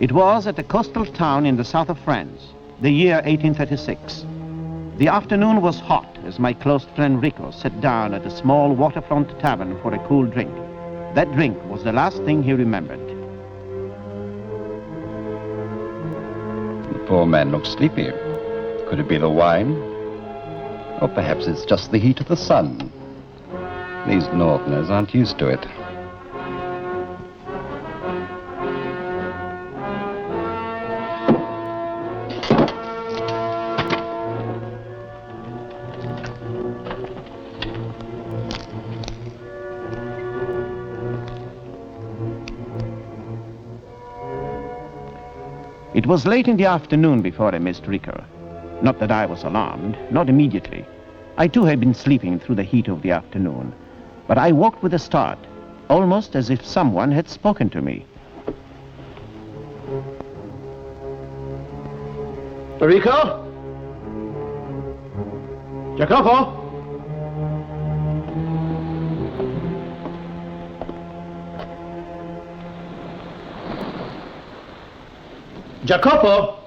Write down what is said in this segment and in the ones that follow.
It was at a coastal town in the south of France, the year 1836. The afternoon was hot as my close friend Rico sat down at a small waterfront tavern for a cool drink. That drink was the last thing he remembered. The poor man looks sleepy. Could it be the wine? Or perhaps it's just the heat of the sun. These northerners aren't used to it. It was late in the afternoon before I missed Rico. Not that I was alarmed, not immediately. I too had been sleeping through the heat of the afternoon. But I woke with a start, almost as if someone had spoken to me. Rico? Jacopo? Jacopo!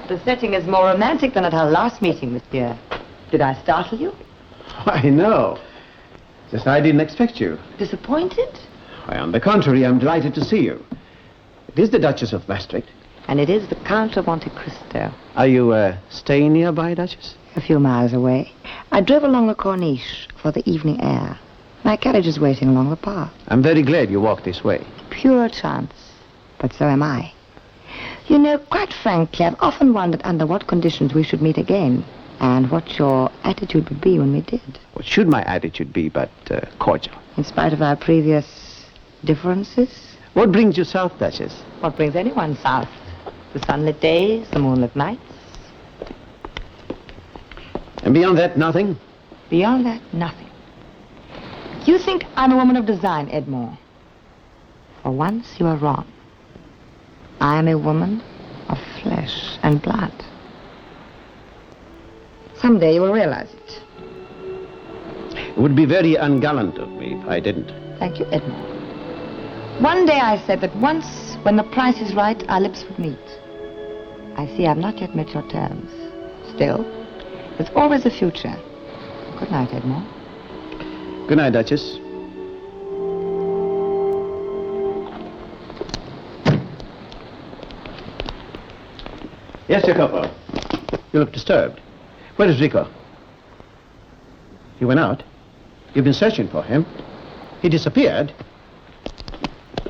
The setting is more romantic than at our last meeting, monsieur. Did I startle you? I know. Just I didn't expect you. Disappointed? Why, on the contrary, I'm delighted to see you. It is the Duchess of Maastricht. And it is the Count of Monte Cristo. Are you staying nearby, Duchess? A few miles away. I drove along the Corniche for the evening air. My carriage is waiting along the path. I'm very glad you walked this way. Pure chance. But so am I. You know, quite frankly, I've often wondered under what conditions we should meet again, and what your attitude would be when we did. What should my attitude be but cordial? In spite of our previous differences? What brings you south, Duchess? What brings anyone south? The sunlit days, the moonlit nights. And beyond that, nothing? Beyond that, nothing. You think I'm a woman of design, Edmond. For once, you are wrong. I am a woman of flesh and blood. Someday you will realize it. It would be very ungallant of me if I didn't. Thank you, Edmond. One day I said that once, when the price is right, our lips would meet. I see I've not yet met your terms. Still, there's always a future. Good night, Edmond. Good night, Duchess. Yes, Jacopo. You look disturbed. Where is Rico? He went out? You've been searching for him? He disappeared?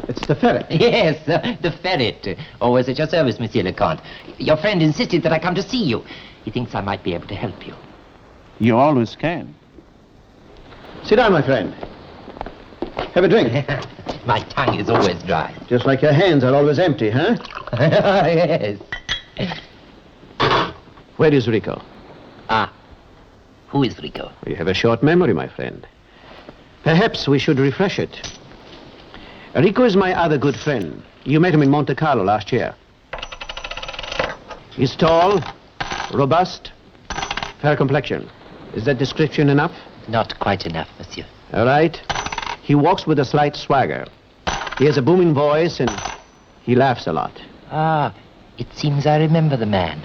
It's the ferret. Yes, the ferret. Always at your service, Monsieur le Comte. Your friend insisted that I come to see you. He thinks I might be able to help you. You always can. Sit down, my friend. Have a drink. My tongue is always dry. Just like your hands are always empty, huh? Yes. Where is Rico? Ah, who is Rico? You have a short memory, my friend. Perhaps we should refresh it. Rico is my other good friend. You met him in Monte Carlo last year. He's tall, robust, fair complexion. Is that description enough? Not quite enough, monsieur. All right. He walks with a slight swagger. He has a booming voice and he laughs a lot. Ah, it seems I remember the man.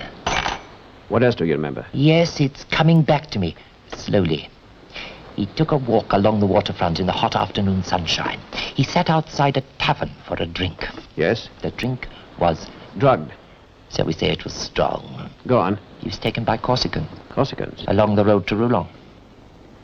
What else do you remember? Yes, it's coming back to me, slowly. He took a walk along the waterfront in the hot afternoon sunshine. He sat outside a tavern for a drink. Yes? The drink was... Drugged. So we say it was strong. Go on. He was taken by Corsican. Corsicans? Along the road to Rouen.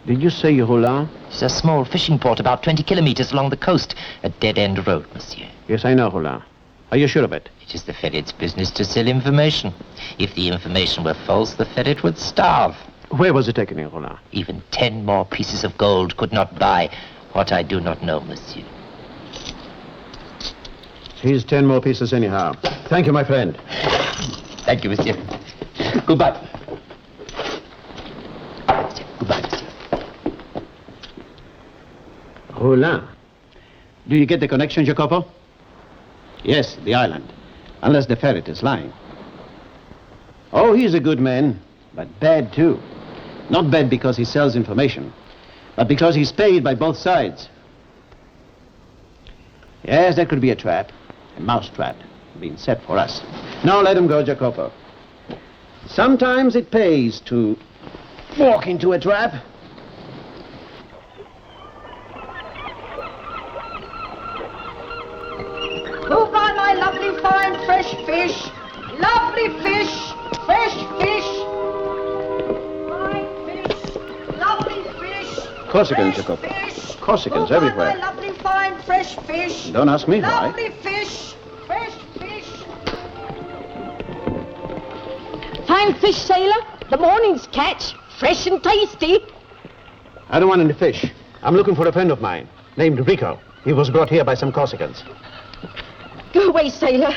Did you say Rouen? It's a small fishing port about 20 kilometers along the coast. A dead-end road, monsieur. Yes, I know Rouen. Are you sure of it? It is the ferret's business to sell information. If the information were false, the ferret would starve. Where was it taken in Rouen? Even 10 more pieces of gold could not buy what I do not know, monsieur. Here's 10 more pieces anyhow. Thank you, my friend. Thank you, monsieur. Goodbye. Monsieur. Goodbye, monsieur. Rouen. Do you get the connection, Jacopo? Yes, the island. Unless the ferret is lying. Oh, he's a good man, but bad too. Not bad because he sells information, but because he's paid by both sides. Yes, that could be a trap. A mousetrap being set for us. Now let him go, Jacopo. Sometimes it pays to walk into a trap. Who buy my lovely fine fresh fish? Lovely fish, fresh fish. Fine fish, lovely fish. Corsicans, fresh Jacopo. fish. Corsicans Who buy everywhere. my lovely fine fresh fish? Don't ask me why. Lovely fish, fresh fish. Fine fish, sailor. The morning's catch. Fresh and tasty. I don't want any fish. I'm looking for a friend of mine named Rico. He was brought here by some Corsicans. Go away, sailor.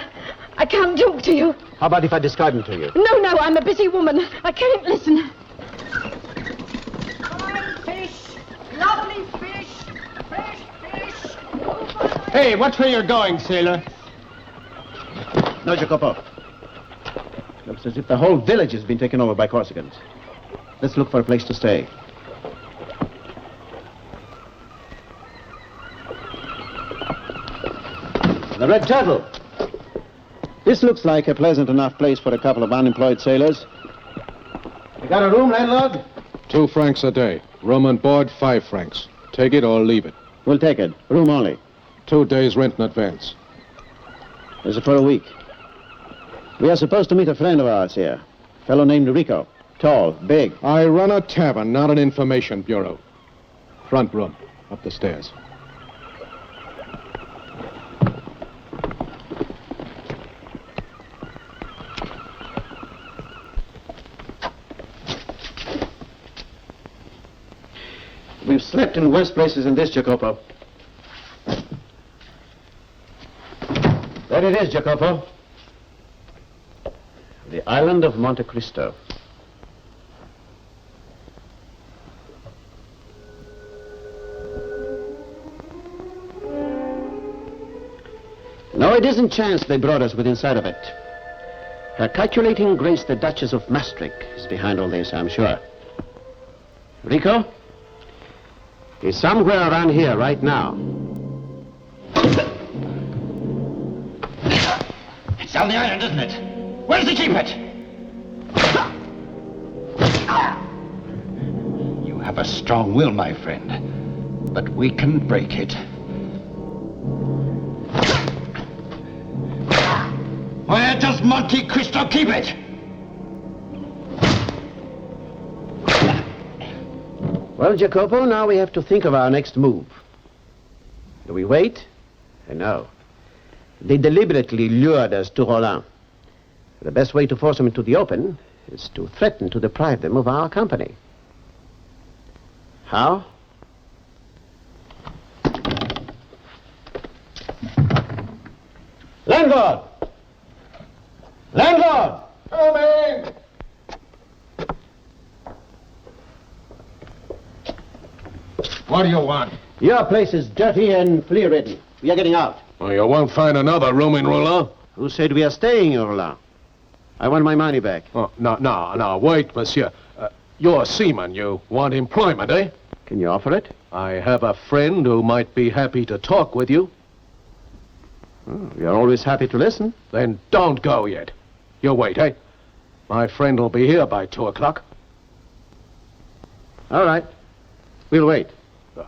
I can't talk to you. How about if I describe him to you? No, I'm a busy woman. I can't listen. Fine fish, lovely fish, fresh fish. Hey, watch where you're going, sailor. No, Jacopo. Looks as if the whole village has been taken over by Corsicans. Let's look for a place to stay. The Red Turtle. This looks like a pleasant enough place for a couple of unemployed sailors. You got a room, landlord? 2 francs a day. Room and board, 5 francs. Take it or leave it. We'll take it. Room only. 2 days rent in advance. Is it for a week? We are supposed to meet a friend of ours here. A fellow named Rico. Tall, big. I run a tavern, not an information bureau. Front room, up the stairs. We've slept in worse places than this, Jacopo. There it is, Jacopo. The island of Monte Cristo. No, it isn't chance they brought us within sight of it. Her calculating grace, the Duchess of Maastricht, is behind all this, I'm sure. Rico? He's somewhere around here right now. It's down the island, isn't it? Where does he keep it? You have a strong will, my friend, but we can break it. Where does Monte Cristo keep it? Well, Jacopo, now we have to think of our next move. Do we wait? No. They deliberately lured us to Roland. The best way to force them into the open is to threaten to deprive them of our company. How? Landlord! Landlord! Coming! What do you want? Your place is dirty and flea-ridden. We are getting out. Well, you won't find another room in Roland. Who said we are staying in Roland? I want my money back. Oh, no, wait, monsieur. You're a seaman. You want employment, eh? Can you offer it? I have a friend who might be happy to talk with you. Oh, we are always happy to listen. Then don't go yet. You wait, eh? My friend will be here by 2 o'clock. All right. We'll wait. Right.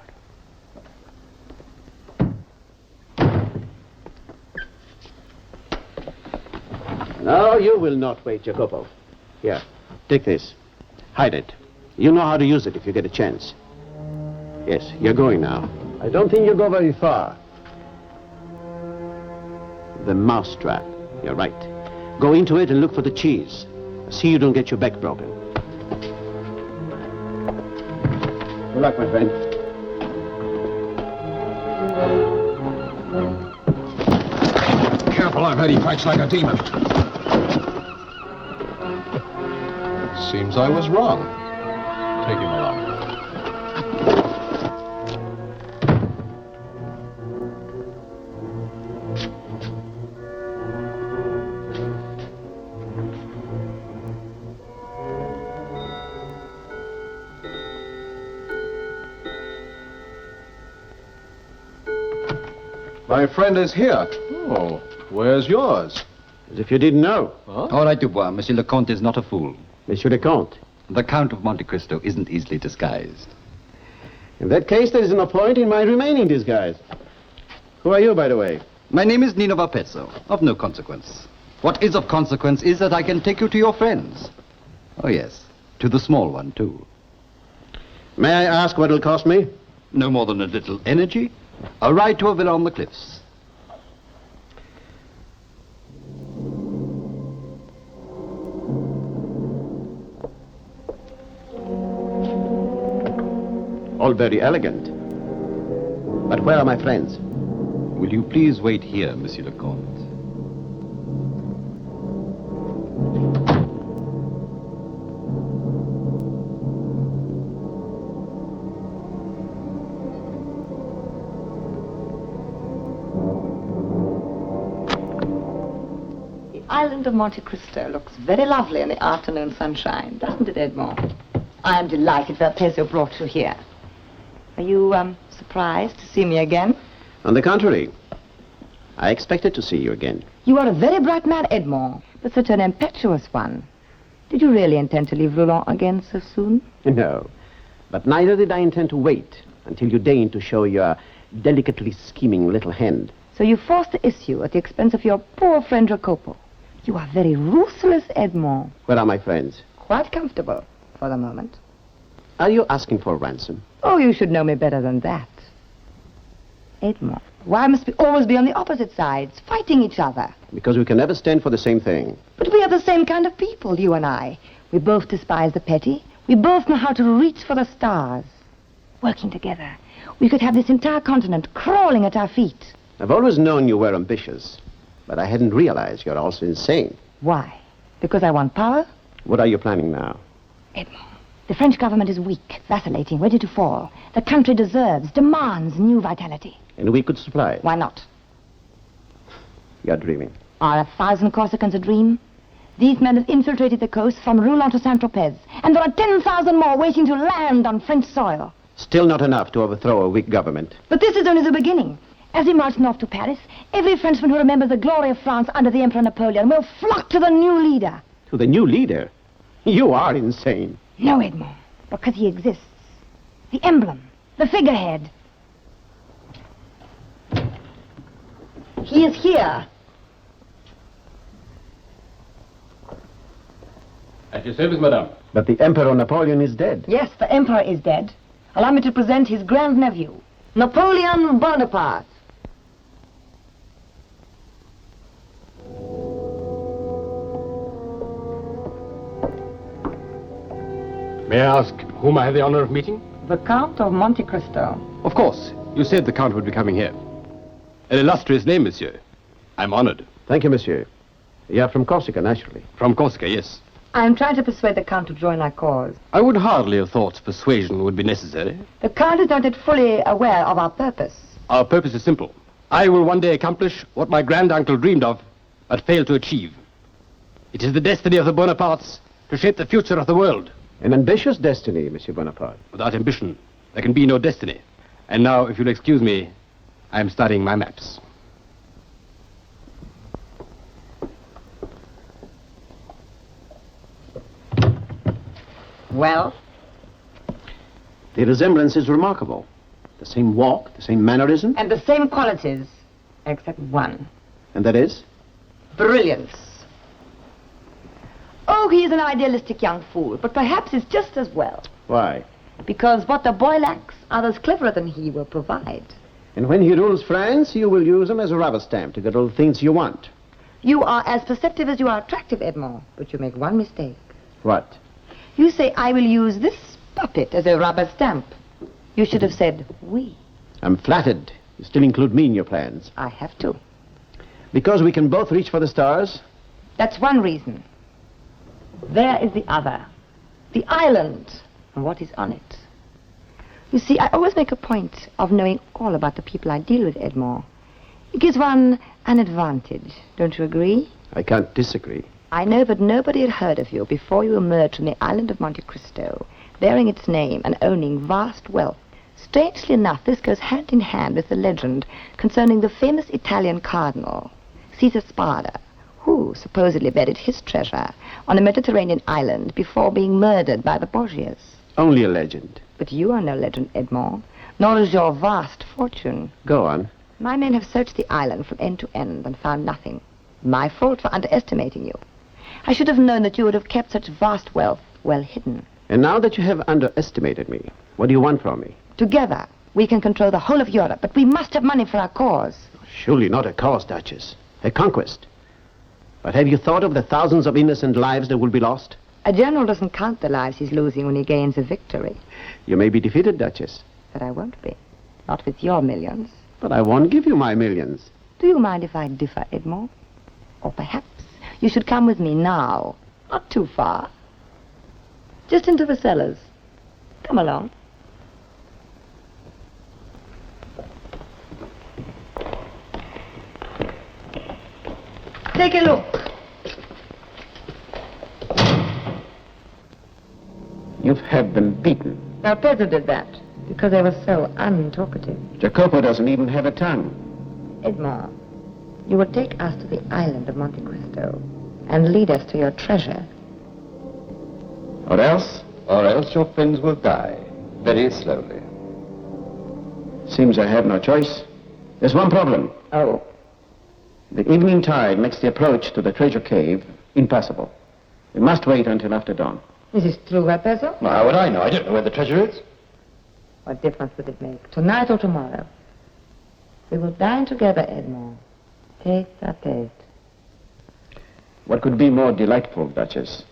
No, you will not wait, Jacopo. Here, take this. Hide it. You know how to use it if you get a chance. Yes, you're going now. I don't think you'll go very far. The mousetrap. You're right. Go into it and look for the cheese. See you don't get your back broken. Good luck, my friend. Careful, I've heard he fights like a demon. Seems I was wrong. Take him along. My friend is here. Oh, Where's yours? As if you didn't know. All right, Dubois. Monsieur le Comte is not a fool. Monsieur le Comte. The Count of Monte Cristo isn't easily disguised. In that case, there is no point in my remaining disguise. Who are you, by the way? My name is Nino Valpezzo, of no consequence. What is of consequence is that I can take you to your friends. Oh, yes, to the small one, too. May I ask what it'll cost me? No more than a little energy, a ride to a villa on the cliffs. All very elegant. But where are my friends? Will you please wait here, Monsieur le Comte? The island of Monte Cristo looks very lovely in the afternoon sunshine, doesn't it, Edmond? I am delighted Valpezzo brought you here. Are you, surprised to see me again? On the contrary, I expected to see you again. You are a very bright man, Edmond, but such an impetuous one. Did you really intend to leave Rouen again so soon? No, but neither did I intend to wait until you deigned to show your delicately scheming little hand. So you forced the issue at the expense of your poor friend Jacopo. You are very ruthless, Edmond. Where are my friends? Quite comfortable, for the moment. Are you asking for ransom? Oh, you should know me better than that. Edmond, why must we always be on the opposite sides, fighting each other? Because we can never stand for the same thing. But we are the same kind of people, you and I. We both despise the petty. We both know how to reach for the stars. Working together, we could have this entire continent crawling at our feet. I've always known you were ambitious, but I hadn't realized you're also insane. Why? Because I want power? What are you planning now? Edmond, the French government is weak, vacillating, ready to fall. The country demands new vitality. And we could supply it. Why not? You're dreaming. Are 1,000 Corsicans a dream? These men have infiltrated the coast from Rouen to Saint-Tropez, and there are 10,000 more waiting to land on French soil. Still not enough to overthrow a weak government. But this is only the beginning. As we march north to Paris, every Frenchman who remembers the glory of France under the Emperor Napoleon will flock to the new leader. To the new leader? You are insane. No, Edmond, because he exists. The emblem, the figurehead. He is here. At your service, madame. But the Emperor Napoleon is dead. Yes, the Emperor is dead. Allow me to present his grandnephew, Napoleon Bonaparte. May I ask whom I have the honor of meeting? The Count of Monte Cristo. Of course. You said the Count would be coming here. An illustrious name, monsieur. I'm honored. Thank you, monsieur. You are from Corsica, naturally. From Corsica, yes. I am trying to persuade the Count to join our cause. I would hardly have thought persuasion would be necessary. The Count is not yet fully aware of our purpose. Our purpose is simple. I will one day accomplish what my granduncle dreamed of, but failed to achieve. It is the destiny of the Bonapartes to shape the future of the world. An ambitious destiny, Monsieur Bonaparte. Without ambition, there can be no destiny. And now, if you'll excuse me, I am studying my maps. Well? The resemblance is remarkable. The same walk, the same mannerism. And the same qualities, except one. And that is? Brilliance. Oh, he is an idealistic young fool, but perhaps it's just as well. Why? Because what the boy lacks, others cleverer than he will provide. And when he rules France, you will use him as a rubber stamp to get all the things you want. You are as perceptive as you are attractive, Edmond, but you make one mistake. What? You say, I will use this puppet as a rubber stamp. You should have said, we. I'm flattered. You still include me in your plans. I have to. Because we can both reach for the stars? That's one reason. There is the other. The island, and what is on it. You see, I always make a point of knowing all about the people I deal with, Edmond. It gives one an advantage, don't you agree? I can't disagree. I know, but nobody had heard of you before you emerged from the island of Monte Cristo, bearing its name and owning vast wealth. Strangely enough, this goes hand in hand with the legend concerning the famous Italian cardinal, Caesar Spada, who supposedly buried his treasure on a Mediterranean island before being murdered by the Borgias. Only a legend. But you are no legend, Edmond, nor is your vast fortune. Go on. My men have searched the island from end to end and found nothing. My fault for underestimating you. I should have known that you would have kept such vast wealth well hidden. And now that you have underestimated me, what do you want from me? Together, we can control the whole of Europe, but we must have money for our cause. Surely not a cause, Duchess. A conquest. But have you thought of the thousands of innocent lives that will be lost? A general doesn't count the lives he's losing when he gains a victory. You may be defeated, Duchess. But I won't be. Not with your millions. But I won't give you my millions. Do you mind if I differ, Edmond? Or perhaps you should come with me now. Not too far. Just into the cellars. Come along. Take a look. You've had them beaten. Now, Pedro did that because they were so untalkative. Jacopo doesn't even have a tongue. Edmond, you will take us to the island of Monte Cristo and lead us to your treasure. Or else? Or else your friends will die, very slowly. Seems I have no choice. There's one problem. Oh, The evening tide makes the approach to the treasure cave impassable. We must wait until after dawn. this is true, Pedro? Well, how would I know? I don't know where the treasure is. What difference would it make? Tonight or tomorrow? We will dine together, Edmond. Tete-a-tete. What could be more delightful, Duchess?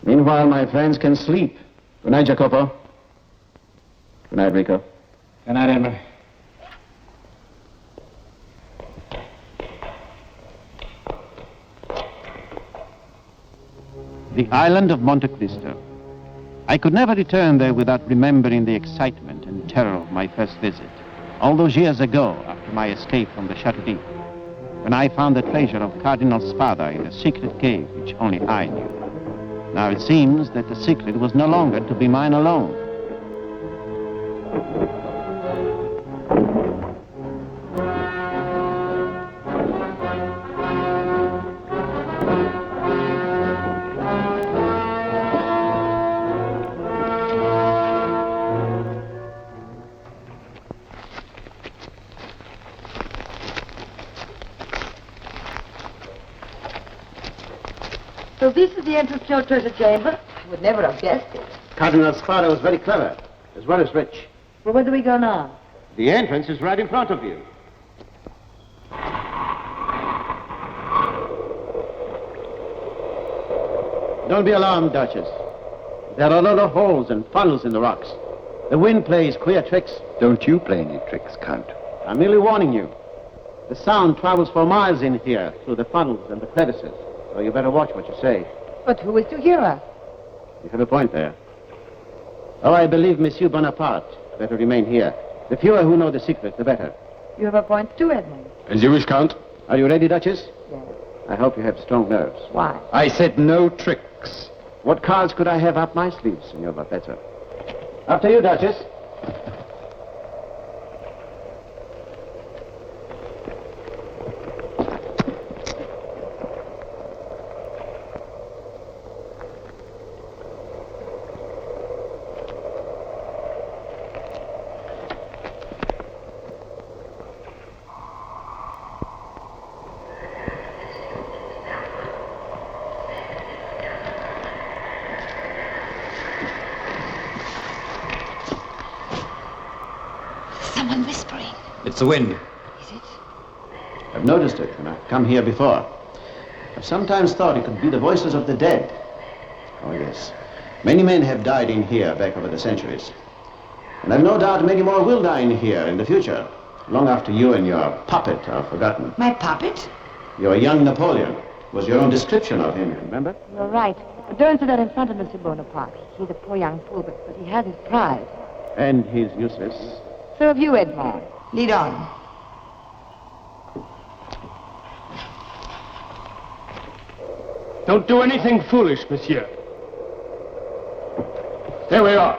Meanwhile, my friends can sleep. Good night, Jacopo. Good night, Rico. Good night, Edmund. The island of Monte Cristo. I could never return there without remembering the excitement and terror of my first visit. All those years ago, after my escape from the Chateau d'If, when I found the treasure of Cardinal Spada in a secret cave which only I knew. Now it seems that the secret was no longer to be mine alone. So this is the entrance to your treasure chamber? I would never have guessed it. Cardinal Spada was very clever, as well as rich. Well, where do we go now? The entrance is right in front of you. Don't be alarmed, Duchess. There are a lot of holes and funnels in the rocks. The wind plays queer tricks. Don't you play any tricks, Count. I'm merely warning you. The sound travels for miles in here through the funnels and the crevices. So you better watch what you say. But who is to hear us? You have a point there. Oh, I believe Monsieur Bonaparte better remain here. The fewer who know the secret, the better. You have a point too, Edmond. As you wish, Count. Are you ready, Duchess? Yes. I hope you have strong nerves. Why? I said no tricks. What cards could I have up my sleeve, Signor Bartezzo? After you, Duchess. Someone whispering. It's the wind. Is it? I've noticed it when I've come here before. I've sometimes thought it could be the voices of the dead. Oh, yes. Many men have died in here back over the centuries. And I've no doubt many more will die in here in the future, long after you and your puppet are forgotten. My puppet? Your young Napoleon was your own description of him, remember? You're right. But don't say that in front of Monsieur Bonaparte. He's a poor young fool, but he has his pride. And he's useless. So have you, Edmond. Lead on. Don't do anything foolish, monsieur. There we are.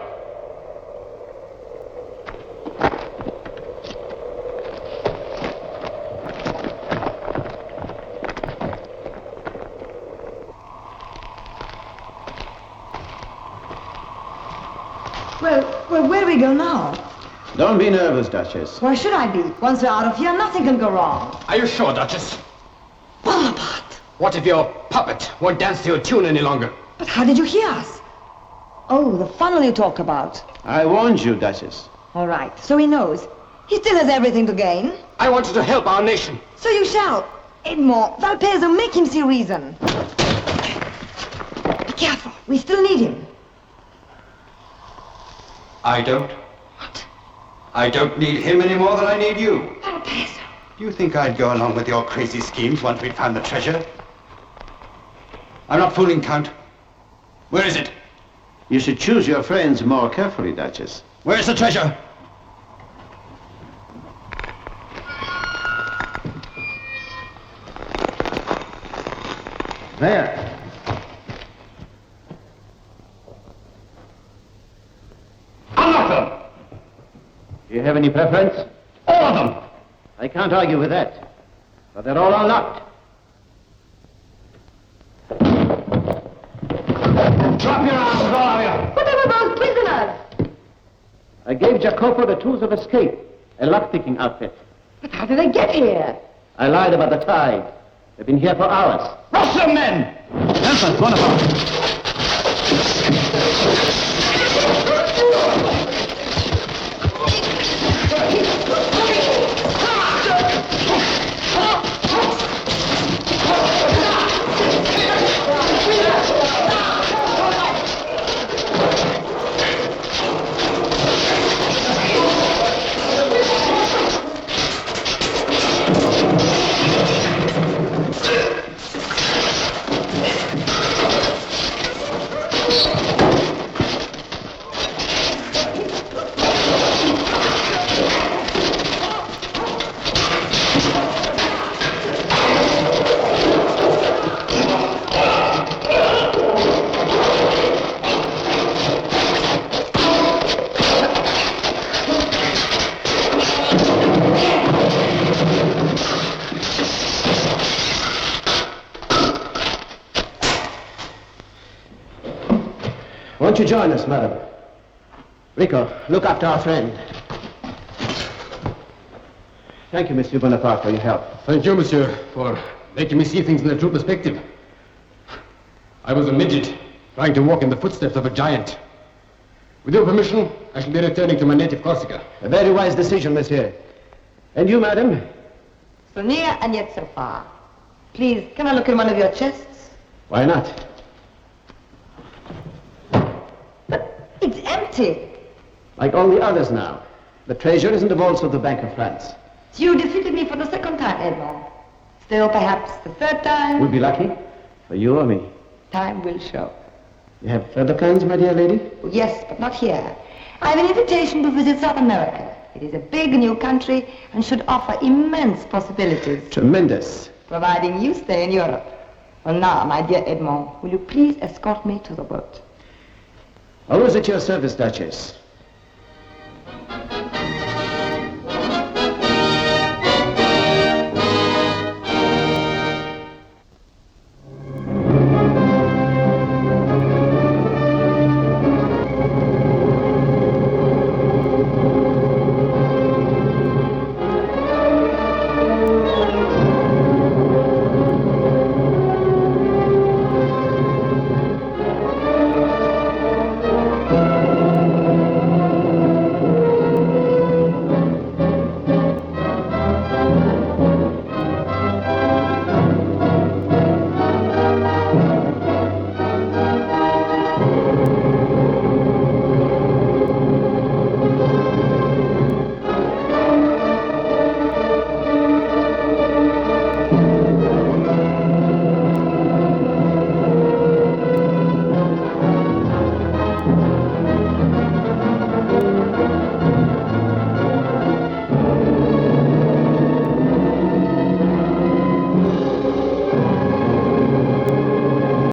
Well, where do we go now? Don't be nervous, Duchess. Why should I be? Once we're out of here, nothing can go wrong. Are you sure, Duchess? Bonaparte! What if your puppet won't dance to your tune any longer? But how did you hear us? Oh, the funnel you talk about. I warned you, Duchess. All right, so he knows. He still has everything to gain. I wanted to help our nation. So you shall. Edmond, Valpese, make him see reason. Be careful, we still need him. I don't. What? I don't need him any more than I need you. Valpese. Do you think I'd go along with your crazy schemes once we'd found the treasure? I'm not fooling, Count. Where is it? You should choose your friends more carefully, Duchess. Where's the treasure? There. Unlock them! Do you have any preference? All of them! I can't argue with that. But they're all unlocked. Drop your arms, all of you! But they were both prisoners. I gave Jacopo the tools of escape. A lock-picking outfit. But how did they get here? I lied about the tide. They've been here for hours. Rush them, men! Nelson, Bonaparte. Won't you join us, madam? Rico, look after our friend. Thank you, Monsieur Bonaparte, for your help. Thank you, monsieur, for making me see things in a true perspective. I was a midget, trying to walk in the footsteps of a giant. With your permission, I shall be returning to my native Corsica. A very wise decision, monsieur. And you, madam? So near and yet so far. Please, can I look in one of your chests? Why not? It's empty. Like all the others now. The treasure is in the vaults of the Bank of France. You defeated me for the second time, Edmond. Still, perhaps the third time. We'll be lucky. For you or me. Time will show. You have further plans, my dear lady? Oh, yes, but not here. I have an invitation to visit South America. It is a big new country and should offer immense possibilities. Tremendous. Providing you stay in Europe. Well, now, my dear Edmond, will you please escort me to the boat? Always at your service, Duchess.